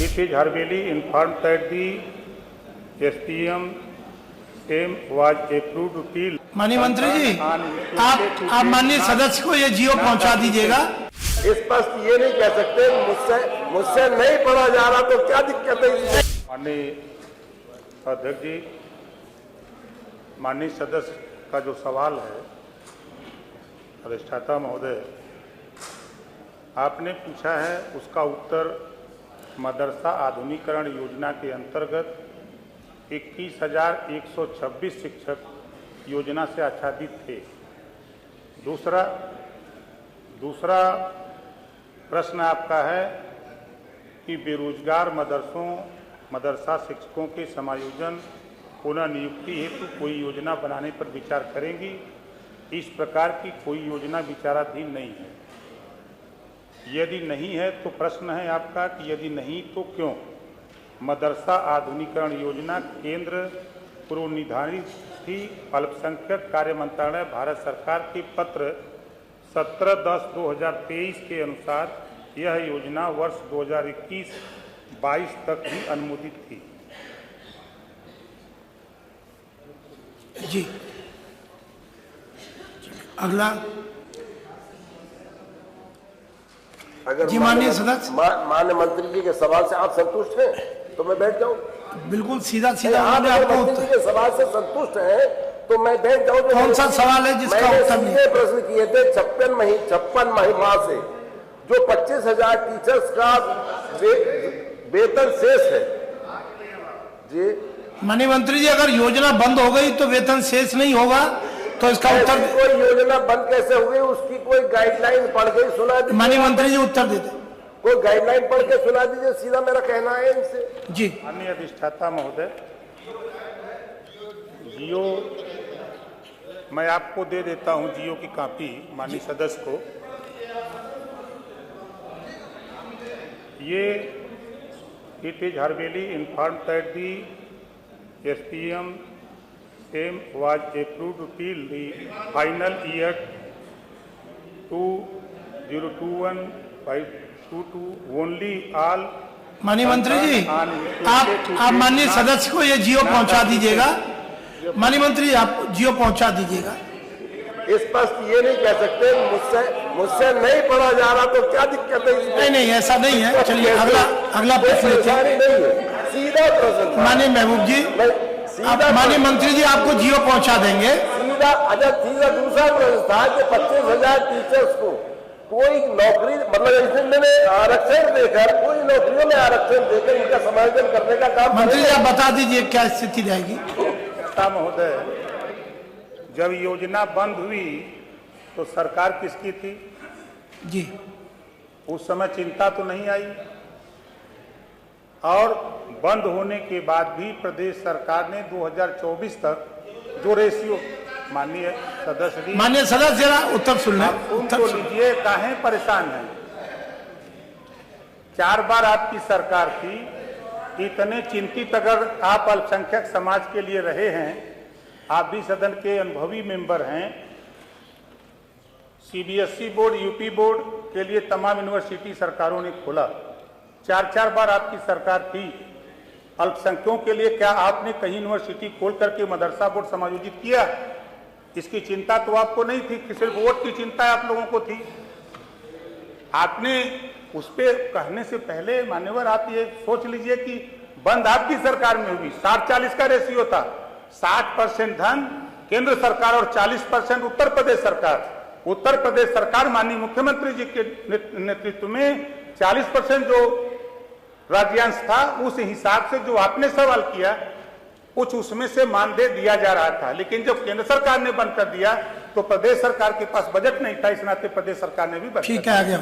It is Harveli informed that the SPM same was approved till। माननीय मंत्री जी, आप माननीय सदस्य को ये जियो पहुंचा दीजिएगा। स्पष्ट ये नहीं कह सकते मुझसे नहीं पढ़ा जा रहा तो क्या दिक्कत है। माननीय अध्यक्ष जी, माननीय सदस्य का जो सवाल है, अधिष्ठाता महोदय आपने पूछा है, उसका उत्तर मदरसा आधुनिकीकरण योजना के अंतर्गत 21,126 शिक्षक योजना से आच्छादित थे। दूसरा प्रश्न आपका है कि बेरोजगार मदरसा शिक्षकों के समायोजन पुनः नियुक्ति हेतु कोई योजना बनाने पर विचार करेंगी। इस प्रकार की कोई योजना विचाराधीन नहीं है। यदि नहीं है तो प्रश्न है आपका कि यदि नहीं तो क्यों? मदरसा आधुनिकीकरण योजना केंद्र पूर्व निर्धारित थी। अल्पसंख्यक कार्य मंत्रालय भारत सरकार के पत्र 17/10/2023 के अनुसार यह योजना वर्ष 2021-22 तक ही अनुमोदित थी। जी, अगला। अगर जी माननीय सदस्य, माननीय मंत्री जी के सवाल से आप संतुष्ट हैं तो मैं बैठ जाऊं। बिल्कुल सीधा आप मंत्री जी के सवाल से संतुष्ट हैं तो मैं बैठ जाऊं। कौन सा सवाल है जिसका उत्तर नहीं? मैंने प्रश्न किए थे 56 माह से जो 25,000 टीचर्स का वेतन शेष है। जी माननीय मंत्री जी, अगर योजना बंद हो गई तो वेतन शेष नहीं होगा, तो इसका उत्तर। कोई योजना बंद कैसे हो गई? उसकी कोई गाइडलाइन पढ़ के सुना दीजिए। माननीय मंत्री जी उत्तर देते। कोई गाइडलाइन पढ़ के सुना दीजिए, सीधा मेरा कहना है इनसे। जी माननीय अधिष्ठाता महोदय, जियो मैं आपको दे देता हूं, जियो की कॉपी माननीय सदस्य को। ये it is hereby inform that the SPM same was approved till the final year 2021-22 only all। माननीय मंत्री जी, आप माननीय सदस्य को ये जियो पहुंचा दीजिएगा। माननीय मंत्री जी, आप जियो पहुंचा दीजिएगा। स्पष्ट ये नहीं कह सकते मुझसे नहीं पढ़ा जा रहा तो क्या दिक्कत है। नहीं, ऐसा नहीं है। चलिए अगला प्रश्न लेते हैं। सीधा प्रश्न। माननीय महबूब जी, माननीय मंत्री जी आपको जियो पहुंचा देंगे। सीधा दूसरा प्रश्न था कि 25,000 टीचर्स को कोई नौकरी, मतलब मैंने आरक्षण देकर, कोई नौकरियों में आरक्षण देकर इनका समायोजन करने का काम। मंत्री जी आप बता दीजिए क्या स्थिति रहेगी। महोदय, जब योजना बंद हुई तो सरकार किसकी थी? जी, उस समय चिंता तो नहीं आई, और बंद होने के बाद भी प्रदेश सरकार ने 2024 तक जो रेशियो। माननीय सदस्य जरा उत्तर सुन लें। उत्तर लीजिए, काहे परेशान हैं? 4 बार आपकी सरकार थी। इतने चिंतित अगर आप अल्पसंख्यक समाज के लिए रहे हैं, आप भी सदन के अनुभवी मेंबर हैं। CBSE बोर्ड, यूपी बोर्ड के लिए तमाम यूनिवर्सिटी सरकारों ने खोला। 4 बार आपकी सरकार थी। अल्पसंख्यकों के लिए क्या आपने कहीं यूनिवर्सिटी खोल करके मदरसा बोर्ड समायोजित किया? इसकी चिंता तो आपको नहीं थी, कि सिर्फ वोट की चिंता आप लोगों को थी। आपने उस पे कहने से पहले मान्यवर आप ये सोच लीजिए कि बंद आपकी सरकार में हुई। 60-40 का रेशियो था। 60% धन केंद्र सरकार और 40% उत्तर प्रदेश सरकार। उत्तर प्रदेश सरकार माननीय मुख्यमंत्री जी के नेतृत्व में 40% जो राज्यांश था, उस हिसाब से जो आपने सवाल किया कुछ उसमें से मानदेय दिया जा रहा था। लेकिन जब केंद्र सरकार ने बंद कर दिया तो प्रदेश सरकार के पास बजट नहीं था, इस नाते प्रदेश सरकार ने भी बंद। ठीक है, आ गया।